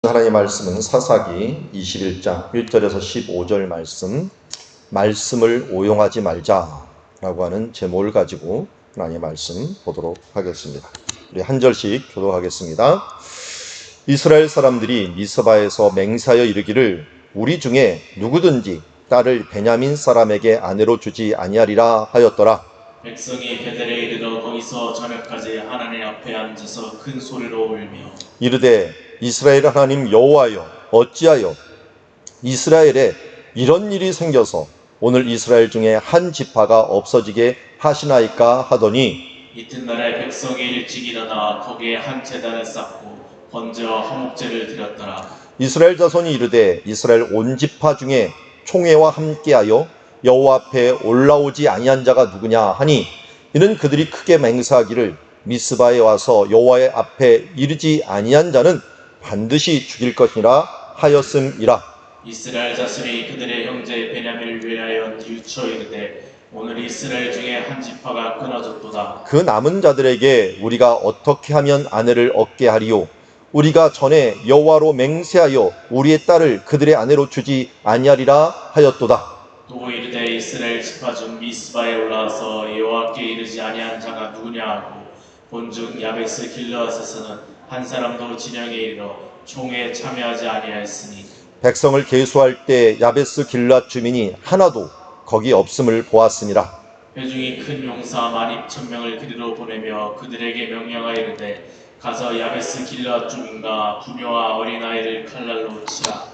하나님의 말씀은 사사기 21장 1절에서 15절 말씀을 오용하지 말자라고 하는 제목을 가지고 하나님의 말씀 보도록 하겠습니다. 우리 한 절씩 교독하겠습니다. 이스라엘 사람들이 미스바에서 맹세하여 이르기를 우리 중에 누구든지 딸을 베냐민 사람에게 아내로 주지 아니하리라 하였더라. 백성이 베델에 이르러 거기서 저녁까지 하나님 앞에 앉아서 큰 소리로 울며 이르되 이스라엘 하나님 여호와여 어찌하여 이스라엘에 이런 일이 생겨서 오늘 이스라엘 중에 한 지파가 없어지게 하시나이까 하더니 이튿날에 백성이 일찍 일어나 거기에 한 제단을 쌓고 번제와 화목제를 드렸더라. 이스라엘 자손이 이르되 이스라엘 온 지파 중에 총회와 함께하여 여호와 앞에 올라오지 아니한 자가 누구냐 하니 이는 그들이 크게 맹세하기를 미스바에 와서 여호와의 앞에 이르지 아니한 자는 반드시 죽일 것이라 하였음이라. 이스라엘 자손이 그들의 형제 베냐민을 위하여 뉘우쳐 이르되 오늘 이스라엘 중에 한 지파가 끊어졌도다. 그 남은 자들에게 우리가 어떻게 하면 아내를 얻게 하리요? 우리가 전에 여호와로 맹세하여 우리의 딸을 그들의 아내로 주지 아니하리라 하였도다. 또 이르되 이스라엘 지파 중 미스바에 올라와서 여호와께 이르지 아니한 자가 누구냐 하고 본즉 야베스 길르앗에서는 한 사람도 진영에 이르러 총회에 참여하지 아니하였으니 백성을 계수할 때 야베스 길앗 주민이 하나도 거기 없음을 보았으니라. 회중이 큰 용사 12,000명을 그리로 보내며 그들에게 명령하여 이르되 가서 야베스 길르앗 주민과 부녀와 어린아이를 칼날로 치라.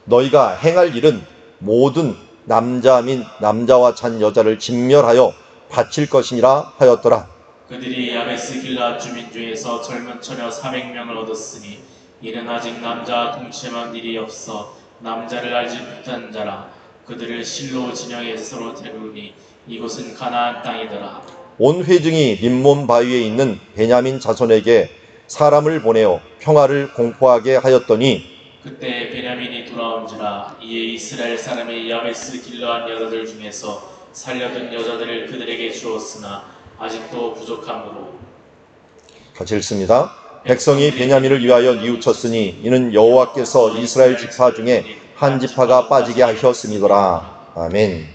너희가 행할 일은 모든 남자 및 남자와 잔 여자를 진멸하여 바칠 것이니라 하였더라. 그들이 야베스 길르앗 주민 중에서 젊은 처녀 400명을 얻었으니 이는 아직 남자와 동침한 일이 없어 남자를 알지 못한 자라. 그들을 실로 진영에 서로 데려오니 이곳은 가나안 땅이더라. 온 회중이 림몬 바위에 있는 베냐민 자손에게 사람을 보내어 평화를 공포하게 하였더니 그때 베냐민이 돌아온지라. 이에 이스라엘 사람이 야베스 길르앗 여자들 중에서 살려둔 여자들을 그들에게 주었으나 아직도 부족함으로. 같이 읽습니다. 백성이 베냐민을 위하여 뉘우쳤으니 이는 여호와께서 이스라엘 지파 중에 한 지파가 빠지게 하셨음이더라. 아멘.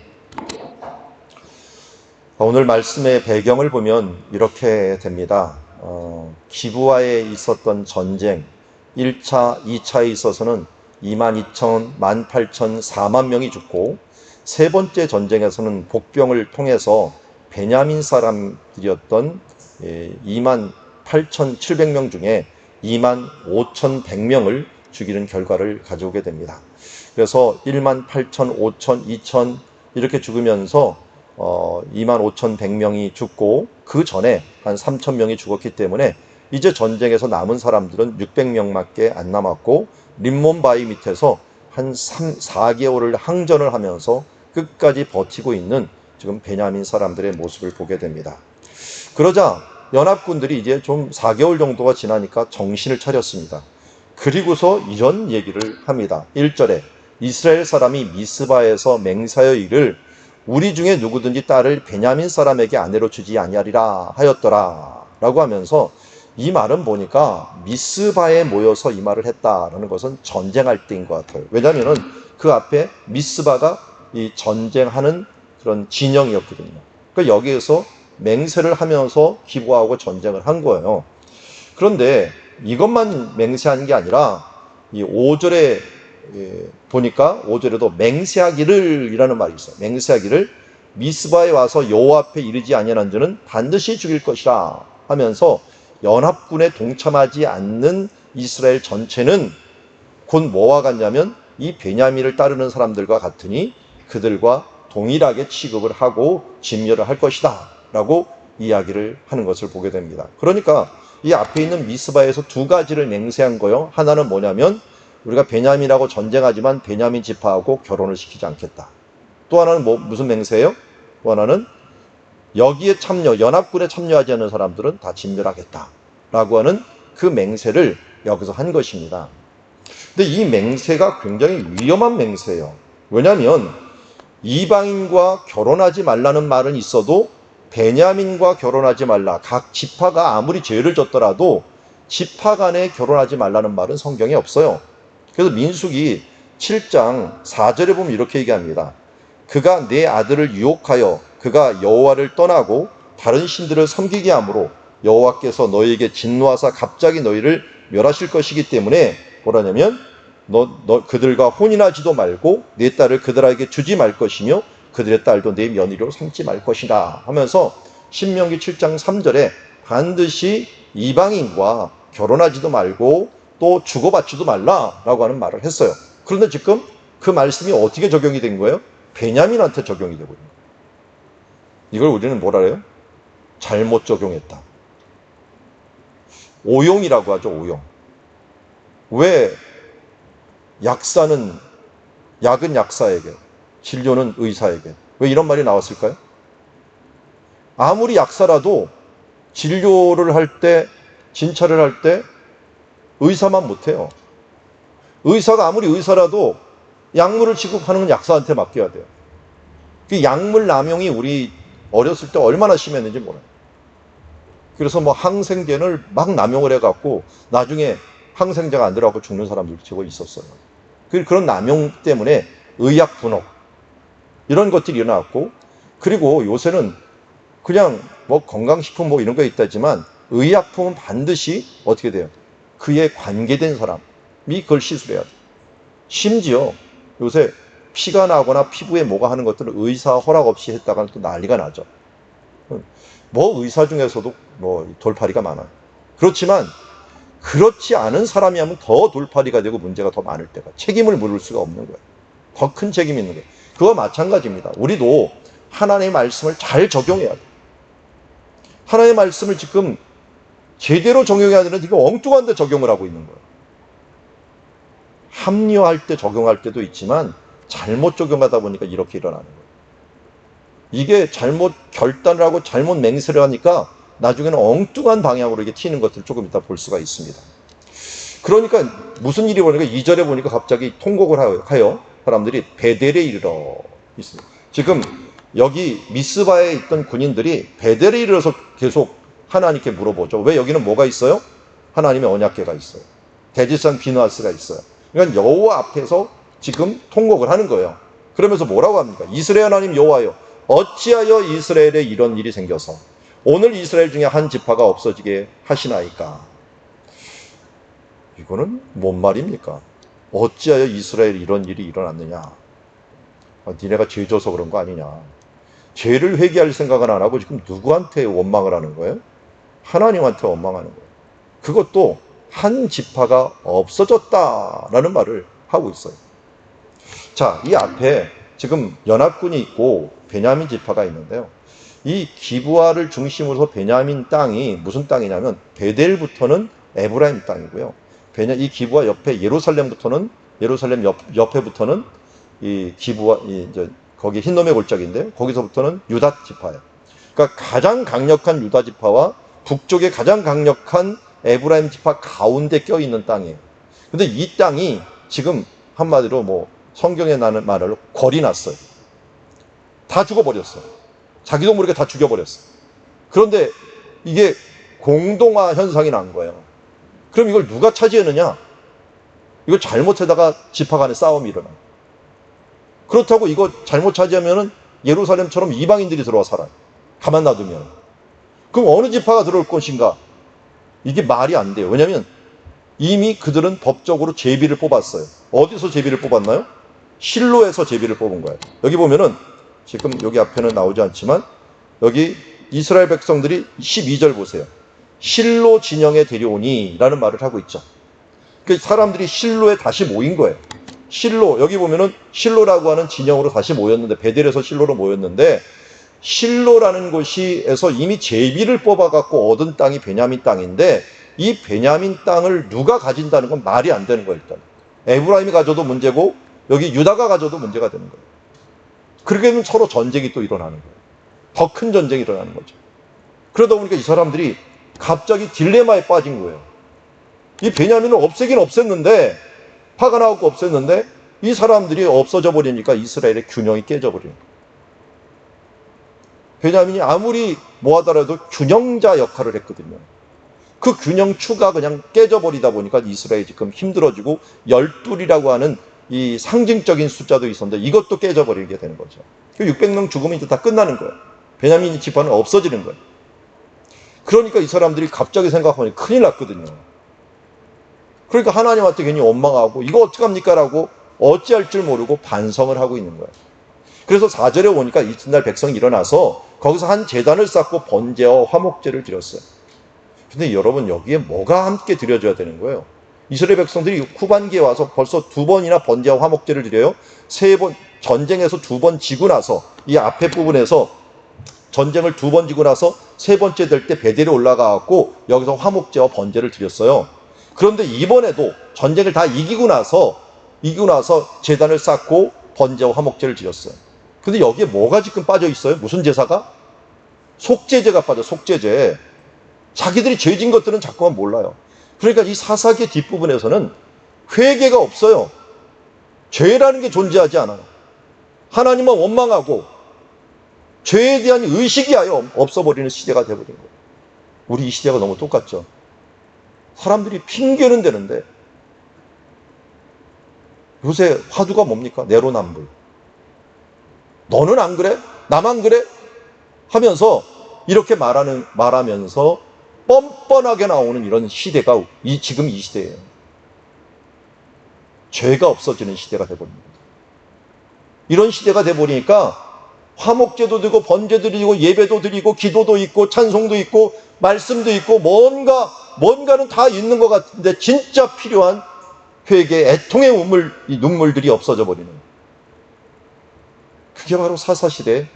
오늘 말씀의 배경을 보면 이렇게 됩니다. 기브아에 있었던 전쟁 1차, 2차에 있어서는 22,000, 18,000, 4만 명이 죽고 세 번째 전쟁에서는 복병을 통해서 베냐민 사람들이었던 28,700명 중에 25,100명을 죽이는 결과를 가져오게 됩니다. 그래서 18,000, 5,000, 2,000 이렇게 죽으면서 25,100명이 죽고 그 전에 한 3,000명이 죽었기 때문에 이제 전쟁에서 남은 사람들은 600명밖에 안 남았고 림몬 바위 밑에서 한 4개월을 항전을 하면서 끝까지 버티고 있는 지금 베냐민 사람들의 모습을 보게 됩니다. 그러자 연합군들이 이제 좀 4개월 정도가 지나니까 정신을 차렸습니다. 그리고서 이런 얘기를 합니다. 1절에 이스라엘 사람이 미스바에서 맹세하여 이를 우리 중에 누구든지 딸을 베냐민 사람에게 아내로 주지 아니하리라 하였더라 라고 하면서 이 말은 보니까 미스바에 모여서 이 말을 했다라는 것은 전쟁할 때인 것 같아요. 왜냐하면 그 앞에 미스바가 이 전쟁하는 그런 진영이었거든요. 그러니까 여기에서 맹세를 하면서 기부하고 전쟁을 한 거예요. 그런데 이것만 맹세한 게 아니라 이 5절에 보니까 5절에도 맹세하기를 이라는 말이 있어요. 맹세하기를 미스바에 와서 여호와 앞에 이르지 아니한 자는 반드시 죽일 것이라 하면서 연합군에 동참하지 않는 이스라엘 전체는 곧 뭐와 같냐면 이 베냐민을 따르는 사람들과 같으니 그들과 동일하게 취급을 하고 진멸을 할 것이다 라고 이야기를 하는 것을 보게 됩니다. 그러니까 이 앞에 있는 미스바에서 두 가지를 맹세한 거예요. 하나는 뭐냐면 우리가 베냐민하고 전쟁하지만 베냐민 지파하고 결혼을 시키지 않겠다. 또 하나는 무슨 맹세예요? 또 하나는 여기에 연합군에 참여하지 않는 사람들은 다 진멸하겠다 라고 하는 그 맹세를 여기서 한 것입니다. 근데 이 맹세가 굉장히 위험한 맹세예요. 왜냐하면 이방인과 결혼하지 말라는 말은 있어도 베냐민과 결혼하지 말라. 각 지파가 아무리 죄를 졌더라도 지파 간에 결혼하지 말라는 말은 성경에 없어요. 그래서 민수기 7장 4절에 보면 이렇게 얘기합니다. 그가 내 아들을 유혹하여 그가 여호와를 떠나고 다른 신들을 섬기게 하므로 여호와께서 너희에게 진노하사 갑자기 너희를 멸하실 것이기 때문에 뭐라냐면 너 그들과 혼인하지도 말고 내 딸을 그들에게 주지 말 것이며 그들의 딸도 내 며느리로 삼지 말 것이다 하면서 신명기 7장 3절에 반드시 이방인과 결혼하지도 말고 또 주고받지도 말라라고 하는 말을 했어요. 그런데 지금 그 말씀이 어떻게 적용이 된 거예요? 베냐민한테 적용이 되고 있는 거예요. 이걸 우리는 뭐라 해요? 잘못 적용했다. 오용이라고 하죠. 오용. 왜 약은 약사에게, 진료는 의사에게. 왜 이런 말이 나왔을까요? 아무리 약사라도 진료를 할 때, 진찰을 할 때 의사만 못해요. 의사가 아무리 의사라도 약물을 취급하는 건 약사한테 맡겨야 돼요. 그 약물 남용이 우리 어렸을 때 얼마나 심했는지 몰라요. 그래서 뭐 항생제를 막 남용을 해갖고 나중에 항생제가 안 들어가고 죽는 사람들도 제법 있었어요. 그런 남용 때문에 의약 분업 이런 것들이 일어났고, 그리고 요새는 그냥 뭐 건강식품 뭐 이런 거 있다지만 의약품은 반드시 어떻게 돼요? 그에 관계된 사람이 그걸 시술해야 돼요. 심지어 요새 피가 나거나 피부에 뭐가 하는 것들은 의사 허락 없이 했다가는 또 난리가 나죠. 뭐 의사 중에서도 뭐 돌팔이가 많아요. 그렇지만 그렇지 않은 사람이 하면 더 돌팔이가 되고 문제가 더 많을 때가, 책임을 물을 수가 없는 거예요. 더 큰 책임이 있는 거예요. 그거 마찬가지입니다. 우리도 하나님의 말씀을 잘 적용해야 돼요. 하나님의 말씀을 지금 제대로 적용해야 되는데 이거 엉뚱한 데 적용을 하고 있는 거예요. 합리화할 때 적용할 때도 있지만 잘못 적용하다 보니까 이렇게 일어나는 거예요. 이게 잘못 결단을 하고 잘못 맹세를 하니까 나중에는 엉뚱한 방향으로 이게 튀는 것들을 조금 이따 볼 수가 있습니다. 그러니까 무슨 일이 보니까 2절에 보니까 갑자기 통곡을 하여 사람들이 베델에 이르러 있습니다. 지금 여기 미스바에 있던 군인들이 베델에 이르러서 계속 하나님께 물어보죠. 왜 여기는 뭐가 있어요? 하나님의 언약궤가 있어요. 대지상 비누아스가 있어요. 그러니까 여호와 앞에서 지금 통곡을 하는 거예요. 그러면서 뭐라고 합니까? 이스라엘 하나님 여호와여, 어찌하여 이스라엘에 이런 일이 생겨서 오늘 이스라엘 중에 한 지파가 없어지게 하시나이까? 이거는 뭔 말입니까? 어찌하여 이스라엘에 이런 일이 일어났느냐? 니네가 죄 져서 그런 거 아니냐? 죄를 회개할 생각은 안 하고 지금 누구한테 원망을 하는 거예요? 하나님한테 원망하는 거예요. 그것도 한 지파가 없어졌다라는 말을 하고 있어요. 자, 이 앞에 지금 연합군이 있고 베냐민 지파가 있는데요. 이 기브아를 중심으로 베냐민 땅이 무슨 땅이냐면 베델부터는 에브라임 땅이고요. 이 기브아 옆에 예루살렘 옆에부터는 이 기브아 이제 거기 흰놈의 골짜기인데 거기서부터는 유다 지파예요. 그러니까 가장 강력한 유다 지파와 북쪽에 가장 강력한 에브라임 지파 가운데 껴 있는 땅이에요. 근데 이 땅이 지금 한마디로 뭐 성경에 나는 말로 골이 났어요. 다 죽어버렸어요. 자기도 모르게 다 죽여버렸어요. 그런데 이게 공동화 현상이 난 거예요. 그럼 이걸 누가 차지했느냐? 이걸 잘못하다가 지파 간에 싸움이 일어나요. 그렇다고 이거 잘못 차지하면은 예루살렘처럼 이방인들이 들어와 살아요. 가만 놔두면. 그럼 어느 지파가 들어올 것인가? 이게 말이 안 돼요. 왜냐하면 이미 그들은 법적으로 제비를 뽑았어요. 어디서 제비를 뽑았나요? 실로에서 제비를 뽑은 거예요. 여기 보면은 지금 여기 앞에는 나오지 않지만 여기 이스라엘 백성들이 12절 보세요. 실로 진영에 데려오니 라는 말을 하고 있죠. 그 사람들이 실로에 다시 모인 거예요. 실로, 여기 보면은 실로라고 하는 진영으로 다시 모였는데, 베델에서 실로로 모였는데, 실로라는 곳에서 이미 제비를 뽑아갖고 얻은 땅이 베냐민 땅인데, 이 베냐민 땅을 누가 가진다는 건 말이 안 되는 거예요, 일단. 에브라임이 가져도 문제고, 여기 유다가 가져도 문제가 되는 거예요. 그렇게 되면 서로 전쟁이 또 일어나는 거예요. 더 큰 전쟁이 일어나는 거죠. 그러다 보니까 이 사람들이 갑자기 딜레마에 빠진 거예요. 이 베냐민을 없애긴 없앴는데, 화가 나고 없앴는데 이 사람들이 없어져 버리니까 이스라엘의 균형이 깨져버려요. 베냐민이 아무리 뭐하더라도 균형자 역할을 했거든요. 그 균형추가 그냥 깨져버리다 보니까 이스라엘이 지금 힘들어지고 열둘이라고 하는 이 상징적인 숫자도 있었는데 이것도 깨져버리게 되는 거죠. 그 600명 죽으면 이제 다 끝나는 거예요. 베냐민 지파는 없어지는 거예요. 그러니까 이 사람들이 갑자기 생각하면 큰일 났거든요. 그러니까 하나님한테 괜히 원망하고 이거 어떡합니까? 라고 어찌할 줄 모르고 반성을 하고 있는 거예요. 그래서 4절에 오니까 이튿날 백성이 일어나서 거기서 한 제단을 쌓고 번제와 화목제를 드렸어요. 근데 여러분 여기에 뭐가 함께 드려져야 되는 거예요? 이스라엘 백성들이 후반기에 와서 벌써 2번이나 번제와 화목제를 드려요. 3번 전쟁에서 2번 지고 나서 이 앞에 부분에서 전쟁을 2번 지고 나서 3번째 될 때 베델에 올라가갖고 여기서 화목제와 번제를 드렸어요. 그런데 이번에도 전쟁을 다 이기고 나서 제단을 쌓고 번제와 화목제를 드렸어요. 근데 여기에 뭐가 지금 빠져 있어요? 무슨 제사가? 속죄제가 빠져. 속죄제. 자기들이 죄진 것들은 자꾸만 몰라요. 그러니까 이 사사기 뒷부분에서는 회개가 없어요. 죄라는 게 존재하지 않아요. 하나님만 원망하고 죄에 대한 의식이 아예 없어버리는 시대가 돼버린 거예요. 우리 이 시대가 너무 똑같죠. 사람들이 핑계는 되는데 요새 화두가 뭡니까? 내로남불. 너는 안 그래? 나만 그래? 하면서 이렇게 말하면서 뻔뻔하게 나오는 이런 시대가 지금 이 시대예요. 죄가 없어지는 시대가 돼버립니다. 이런 시대가 돼버리니까 화목제도 드리고 번제도 드리고 예배도 드리고 기도도 있고 찬송도 있고 말씀도 있고 뭔가는 다 있는 것 같은데 진짜 필요한 회개, 애통의 눈물들이 없어져 버리는, 그게 바로 사사시대에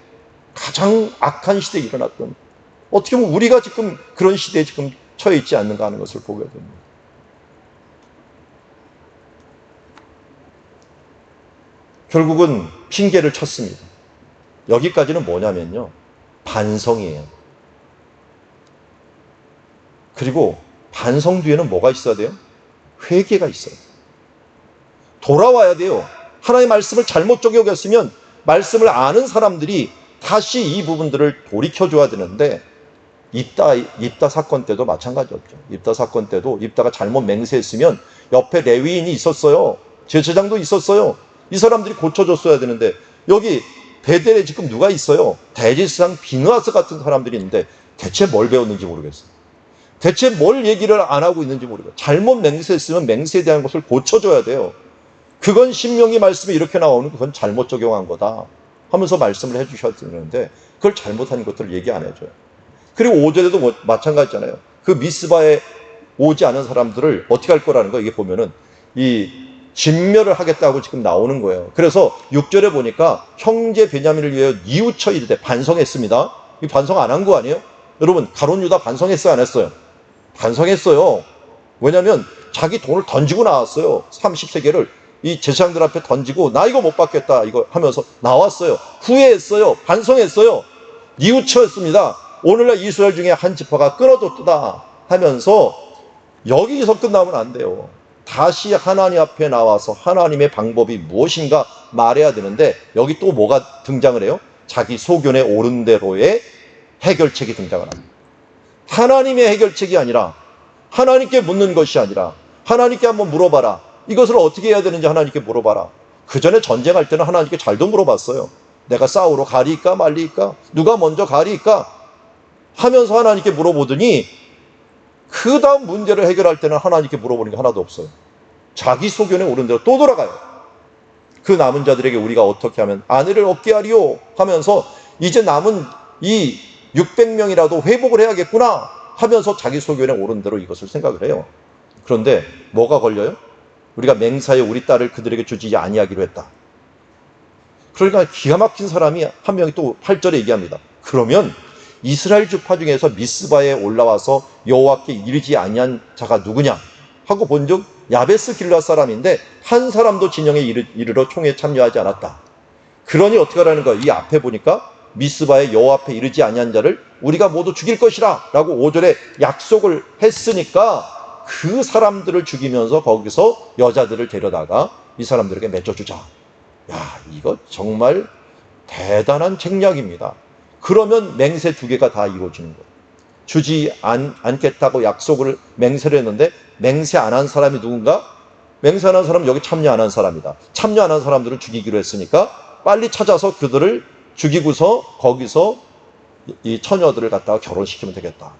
가장 악한 시대에 일어났던, 어떻게 보면 우리가 지금 그런 시대에 지금 처해 있지 않는가 하는 것을 보게 됩니다. 결국은 핑계를 쳤습니다. 여기까지는 뭐냐면요, 반성이에요. 그리고 반성 뒤에는 뭐가 있어야 돼요? 회개가 있어요. 돌아와야 돼요. 하나님의 말씀을 잘못 적용했으면 말씀을 아는 사람들이 다시 이 부분들을 돌이켜줘야 되는데, 입다 사건 때도 마찬가지였죠. 입다 사건 때도 입다가 잘못 맹세했으면 옆에 레위인이 있었어요. 제사장도 있었어요. 이 사람들이 고쳐줬어야 되는데, 여기 베델에 지금 누가 있어요? 대제사장 비느하스 같은 사람들이 있는데 대체 뭘 배웠는지 모르겠어요. 대체 뭘 얘기를 안 하고 있는지 모르겠어요. 잘못 맹세했으면 맹세에 대한 것을 고쳐줘야 돼요. 그건 신명기 말씀에 이렇게 나오는, 그건 잘못 적용한 거다 하면서 말씀을 해주셔야 되는데 그걸 잘못한 것들을 얘기 안 해줘요. 그리고 5절에도 마찬가지잖아요. 그 미스바에 오지 않은 사람들을 어떻게 할 거라는 거, 이게 보면은 이 진멸을 하겠다고 지금 나오는 거예요. 그래서 6절에 보니까 형제 베냐민을 위하여 뉘우쳐 이르되, 반성했습니다. 이 반성 안 한 거 아니에요? 여러분, 가룟 유다 반성했어요, 안 했어요? 반성했어요. 왜냐하면 자기 돈을 던지고 나왔어요. 30세계를 이 제사장들 앞에 던지고 나 이거 못 받겠다 이거 하면서 나왔어요. 후회했어요. 반성했어요. 뉘우쳐였습니다. 오늘날 이스라엘 중에 한 지파가 끊어졌다 하면서 여기서 끝나면 안 돼요. 다시 하나님 앞에 나와서 하나님의 방법이 무엇인가 말해야 되는데, 여기 또 뭐가 등장을 해요? 자기 소견에 옳은 대로의 해결책이 등장을 합니다. 하나님의 해결책이 아니라, 하나님께 묻는 것이 아니라 하나님께 한번 물어봐라. 이것을 어떻게 해야 되는지 하나님께 물어봐라. 그 전에 전쟁할 때는 하나님께 잘도 물어봤어요. 내가 싸우러 가리까 말리까? 누가 먼저 가리까? 하면서 하나님께 물어보더니 그 다음 문제를 해결할 때는 하나님께 물어보는 게 하나도 없어요. 자기 소견에 옳은 대로 또 돌아가요. 그 남은 자들에게 우리가 어떻게 하면 아내를 얻게 하리요 하면서 이제 남은 이 600명이라도 회복을 해야겠구나 하면서 자기 소견에 옳은 대로 이것을 생각을 해요. 그런데 뭐가 걸려요? 우리가 맹사에 우리 딸을 그들에게 주지 아니하기로 했다. 그러니까 기가 막힌 사람이 한 명이 또 8절에 얘기합니다. 그러면 이스라엘 지파 중에서 미스바에 올라와서 여호와께 이르지 아니한 자가 누구냐 하고 본즉 야베스 길앗 사람인데 한 사람도 진영에 이르러 총에 참여하지 않았다. 그러니 어떻게 하라는 거야? 이 앞에 보니까 미스바에 여호와 앞에 이르지 아니한 자를 우리가 모두 죽일 것이라 라고 5절에 약속을 했으니까 그 사람들을 죽이면서 거기서 여자들을 데려다가 이 사람들에게 맺어주자. 야, 이거 정말 대단한 책략입니다. 그러면 맹세 2개가 다 이루어지는 거예요. 주지 않겠다고 약속을 맹세를 했는데 맹세 안 한 사람이 누군가? 맹세 안 한 사람은 여기 참여 안 한 사람이다. 참여 안 한 사람들을 죽이기로 했으니까 빨리 찾아서 그들을 죽이고서 거기서 이 처녀들을 갖다가 결혼시키면 되겠다.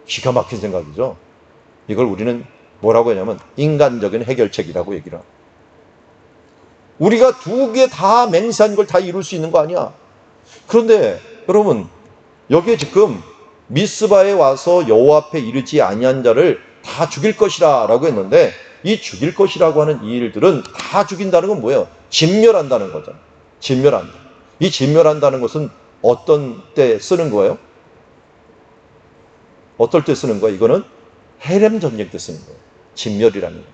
기가 막힌 생각이죠. 이걸 우리는 뭐라고 하냐면 인간적인 해결책이라고 얘기를 합니다. 우리가 두 개 다 맹세한 걸 다 이룰 수 있는 거 아니야. 그런데 여러분 여기에 지금 미스바에 와서 여호와 앞에 이르지 아니한 자를 다 죽일 것이라 라고 했는데 이 죽일 것이라고 하는 이 일들은 다 죽인다는 건 뭐예요? 진멸한다는 거죠. 진멸한다. 이 진멸한다는 것은 어떤 때 쓰는 거예요? 어떨 때 쓰는 거예요? 이거는 헤렘 전쟁 때 쓰는 거예요. 진멸이라는 거예요.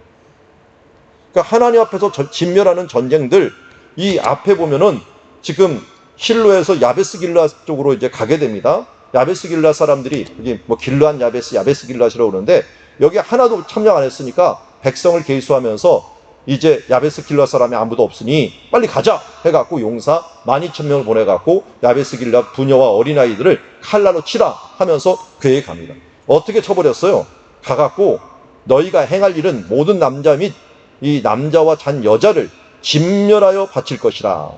그러니까 하나님 앞에서 진멸하는 전쟁들 이 앞에 보면은 지금 실로에서 야베스 길라 쪽으로 이제 가게 됩니다. 야베스 길라 사람들이 여기 뭐 길르한 야베스 길라시라고 그러는데 여기 하나도 참여 안 했으니까 백성을 계수하면서 이제 야베스 길라 사람이 아무도 없으니 빨리 가자 해갖고 용사 12,000명을 보내갖고 야베스 길라 부녀와 어린아이들을 칼날로 치라 하면서 그에게 갑니다. 어떻게 쳐버렸어요? 가갖고 너희가 행할 일은 모든 남자 및 이 남자와 잔 여자를 진멸하여 바칠 것이라.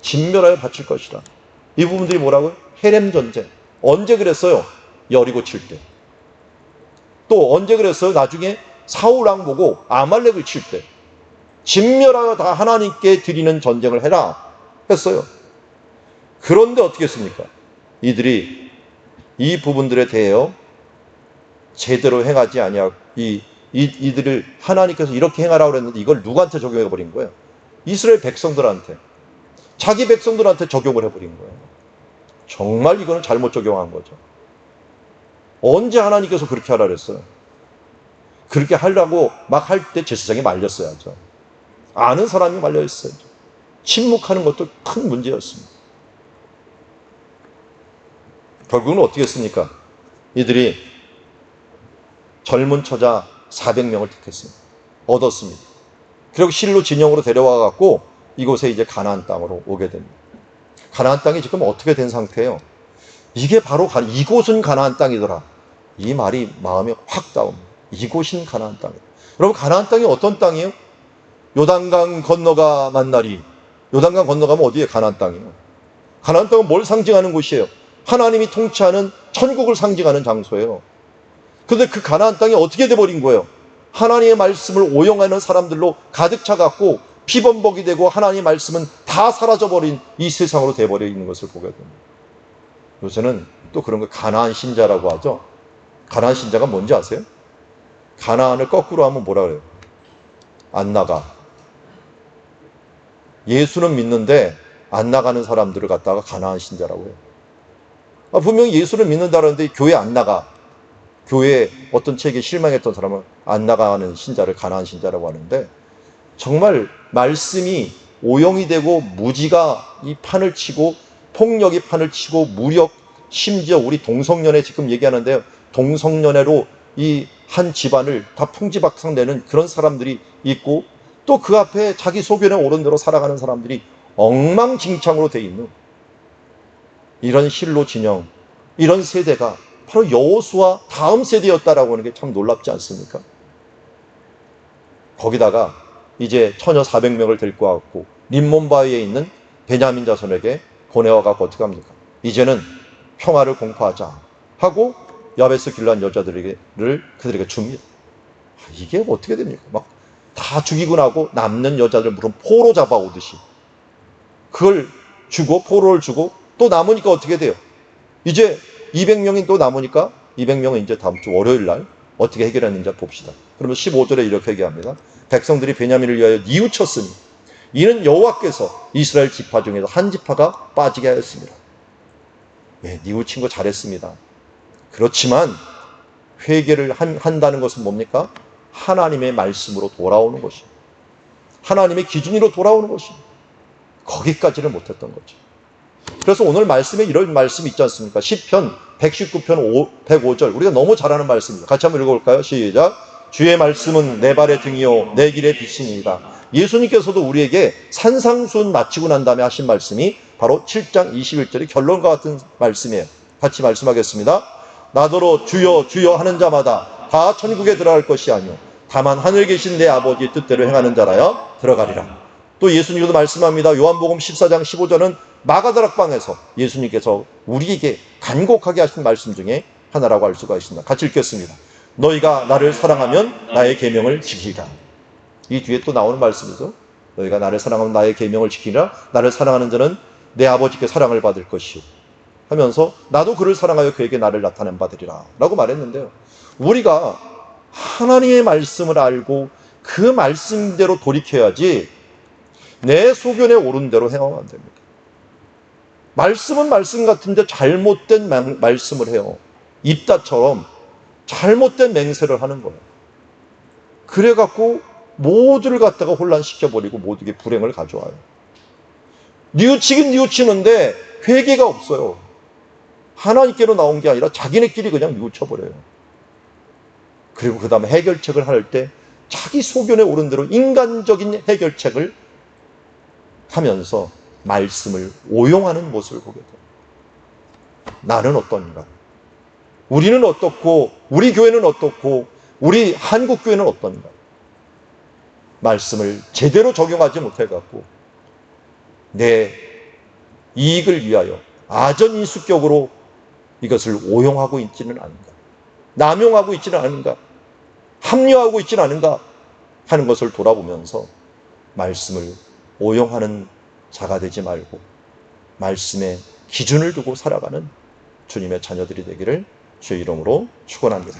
진멸하여 바칠 것이라. 이 부분들이 뭐라고요? 헤렘 전쟁. 언제 그랬어요? 여리고 칠 때. 또 언제 그랬어요? 나중에 사울 왕 보고 아말렉을 칠 때. 진멸하여 다 하나님께 드리는 전쟁을 해라 했어요. 그런데 어떻게 했습니까? 이들이 이 부분들에 대하여 제대로 행하지 아니하고 이들을 하나님께서 이렇게 행하라고 그랬는데 이걸 누구한테 적용해 버린 거예요? 이스라엘 백성들한테. 자기 백성들한테 적용을 해버린 거예요. 정말 이거는 잘못 적용한 거죠. 언제 하나님께서 그렇게 하라 그랬어요? 그렇게 하려고 막 할 때 제사장이 말렸어야죠. 아는 사람이 말려있어야죠. 침묵하는 것도 큰 문제였습니다. 결국은 어떻게 했습니까? 이들이 젊은 처자 400명을 택했습니다. 얻었습니다. 그리고 실로 진영으로 데려와 갖고 이곳에 이제 가나안 땅으로 오게 됩니다. 가나안 땅이 지금 어떻게 된 상태예요? 이게 바로 이곳은 가나안 땅이더라. 이 말이 마음에 확 닿습니다. 이곳은 가나안 땅이다. 여러분 가나안 땅이 어떤 땅이에요? 요단강 건너가 만나리. 요단강 건너가면 어디에 가나안 땅이에요? 가나안 땅은 뭘 상징하는 곳이에요? 하나님이 통치하는 천국을 상징하는 장소예요. 그런데 그 가나안 땅이 어떻게 돼버린 거예요? 하나님의 말씀을 오용하는 사람들로 가득 차갖고 피범벅이 되고 하나님의 말씀은 다 사라져버린 이 세상으로 돼버려 있는 것을 보게 됩니다. 요새는 또 그런 거 가나안 신자라고 하죠. 가나안 신자가 뭔지 아세요? 가나안을 거꾸로 하면 뭐라 그래요? 안 나가. 예수는 믿는데 안 나가는 사람들을 갖다가 가나안 신자라고 해요. 분명히 예수를 믿는다는데 교회 안 나가. 교회에 어떤 책에 실망했던 사람은 안 나가는 신자를 가나안 신자라고 하는데 정말 말씀이 오용이 되고 무지가 이 판을 치고 폭력이 판을 치고 무력 심지어 우리 동성연애 지금 얘기하는데요. 동성연애로 이 한 집안을 다 풍지박산내는 그런 사람들이 있고 또 그 앞에 자기 소견에 옳은 대로 살아가는 사람들이 엉망진창으로 돼 있는 이런 실로 진영 이런 세대가 바로 여호수아 다음 세대였다라고 하는 게 참 놀랍지 않습니까? 거기다가 이제 처녀 400명을 데리고 왔고 림몬바위에 있는 베냐민 자손에게 보내와갖고 어떻게 합니까? 이제는 평화를 공포하자 하고 야베스 길르한 여자들을 그들에게 줍니다. 이게 어떻게 됩니까? 막 다 죽이고 나고 남는 여자들 무슨 포로 잡아오듯이 그걸 주고 포로를 주고 또 남으니까 어떻게 돼요? 이제 200명이 또 남으니까 200명은 이제 다음 주 월요일 날 어떻게 해결했는지 봅시다. 그러면 15절에 이렇게 얘기합니다. 백성들이 베냐민을 위하여 뉘우쳤으니 이는 여호와께서 이스라엘 지파 중에서 한 지파가 빠지게 하였습니다. 네, 뉘우친 거 잘했습니다. 그렇지만 회개를 한다는 것은 뭡니까? 하나님의 말씀으로 돌아오는 것입니다. 하나님의 기준으로 돌아오는 것입니다. 거기까지는 못했던 거죠. 그래서 오늘 말씀에 이런 말씀이 있지 않습니까? 시편 119편 105절 우리가 너무 잘 아는 말씀입니다. 같이 한번 읽어볼까요? 시작. 주의 말씀은 내 발의 등이요 내 길의 빛이니이다. 예수님께서도 우리에게 산상수훈 마치고 난 다음에 하신 말씀이 바로 7장 21절의 결론과 같은 말씀이에요. 같이 말씀하겠습니다. 나더러 주여 주여 하는 자마다 다 천국에 들어갈 것이 아니요 다만 하늘에 계신 내 아버지의 뜻대로 행하는 자라야 들어가리라. 또 예수님도 말씀합니다. 요한복음 14장 15절은 마가다락방에서 예수님께서 우리에게 간곡하게 하신 말씀 중에 하나라고 할 수가 있습니다. 같이 읽겠습니다. 너희가 나를 사랑하면 나의 계명을 지키리라. 이 뒤에 또 나오는 말씀이죠. 너희가 나를 사랑하면 나의 계명을 지키리라. 나를 사랑하는 자는 내 아버지께 사랑을 받을 것이요 하면서 나도 그를 사랑하여 그에게 나를 나타낸 바되리라 라고 말했는데요. 우리가 하나님의 말씀을 알고 그 말씀대로 돌이켜야지 내 소견에 오른 대로 행하면 안 됩니다. 말씀은 말씀 같은데 잘못된 말씀을 해요. 입다처럼 잘못된 맹세를 하는 거예요. 그래갖고 모두를 갖다가 혼란시켜버리고 모두에게 불행을 가져와요. 뉘우치긴 뉘우치는데 회개가 없어요. 하나님께로 나온 게 아니라 자기네끼리 그냥 뉘우쳐버려요. 그리고 그 다음에 해결책을 할 때 자기 소견에 오른 대로 인간적인 해결책을 하면서 말씀을 오용하는 모습을 보게 돼요. 나는 어떤가? 우리는 어떻고 우리 교회는 어떻고 우리 한국교회는 어떤가? 말씀을 제대로 적용하지 못해갖고 내 이익을 위하여 아전인수격으로 이것을 오용하고 있지는 않은가? 남용하고 있지는 않은가? 합리화하고 있지는 않은가? 하는 것을 돌아보면서 말씀을 오용하는 자가 되지 말고 말씀에 기준을 두고 살아가는 주님의 자녀들이 되기를 주의 이름으로 축원합니다.